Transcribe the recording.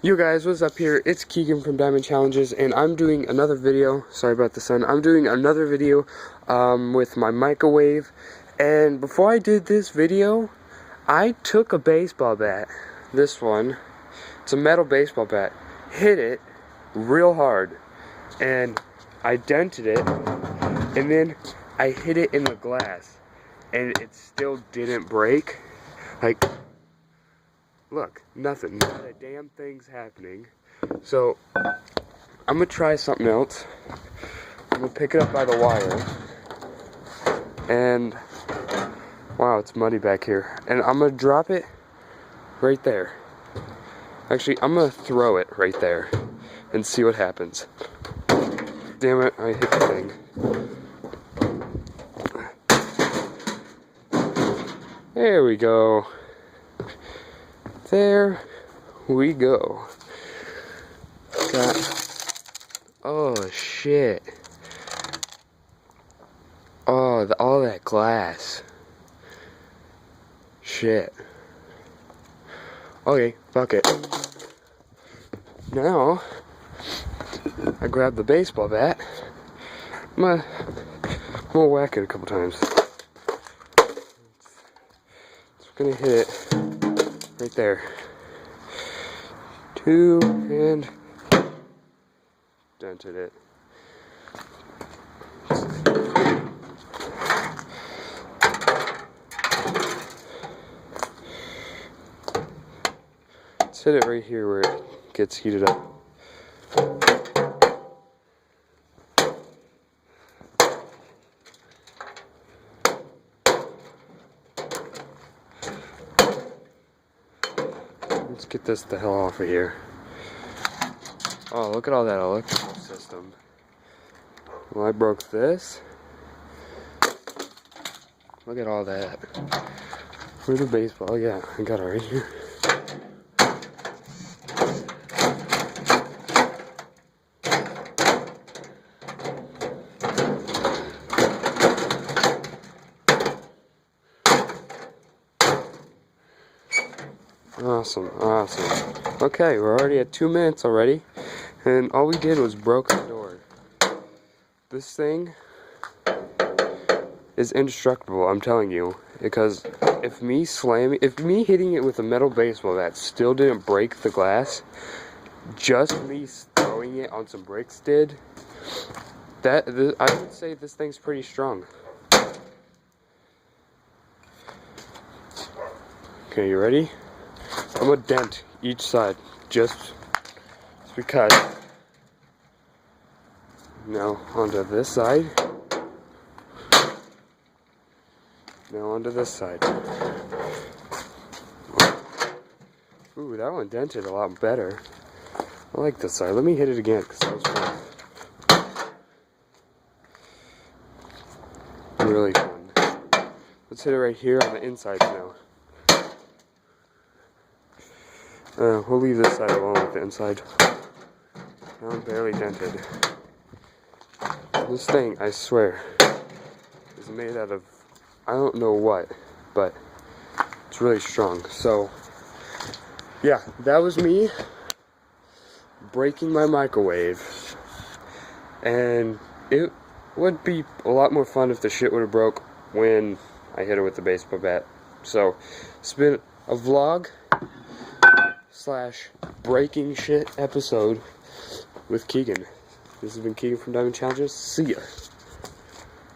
Yo guys, what's up here? It's Keigan from Diamond Challenges, and I'm doing another video. Sorry about the sun. I'm doing another video with my microwave. And before I did this video, I took a baseball bat. This one. It's a metal baseball bat. Hit it real hard. And I dented it. And then I hit it in the glass. And it still didn't break. Like, look, nothing. Not a damn thing's happening. So, I'm gonna try something else. I'm gonna pick it up by the wire. And, wow, it's muddy back here. And I'm gonna drop it right there. Actually, I'm gonna throw it right there and see what happens. Damn it, I hit the thing. There we go. There we go. Oh shit. Oh, all that glass. Shit. Okay, fuck it. Now, I grab the baseball bat. I'm gonna whack it a couple times. It's gonna hit it right there. 2 and dented it. Let's hit it right here where it gets heated up. Let's get this the hell off of here. Oh, look at all that electrical system. Well, I broke this. Look at all that. Where's the baseball? Oh, yeah, I got it right here. Awesome, awesome. Okay, we're already at 2 minutes already, and all we did was broke the door. This thing is indestructible, I'm telling you, because if me hitting it with a metal baseball bat still didn't break the glass, just me throwing it on some bricks did. I would say this thing's pretty strong. Okay, you ready? I'm gonna dent each side, just because. Now onto this side. Now onto this side. Ooh, that one dented a lot better. I like this side. Let me hit it again, because that was fun. Really fun. Let's hit it right here on the inside now. We'll leave this side alone with the inside. Now I'm barely dented. This thing, I swear, is made out of, I don't know what, but it's really strong. So, yeah, that was me breaking my microwave. And it would be a lot more fun if the shit would have broke when I hit it with the baseball bat. So, it's been a vlog / breaking shit episode with Keigan. This has been Keigan from Diamond Challenges. See ya.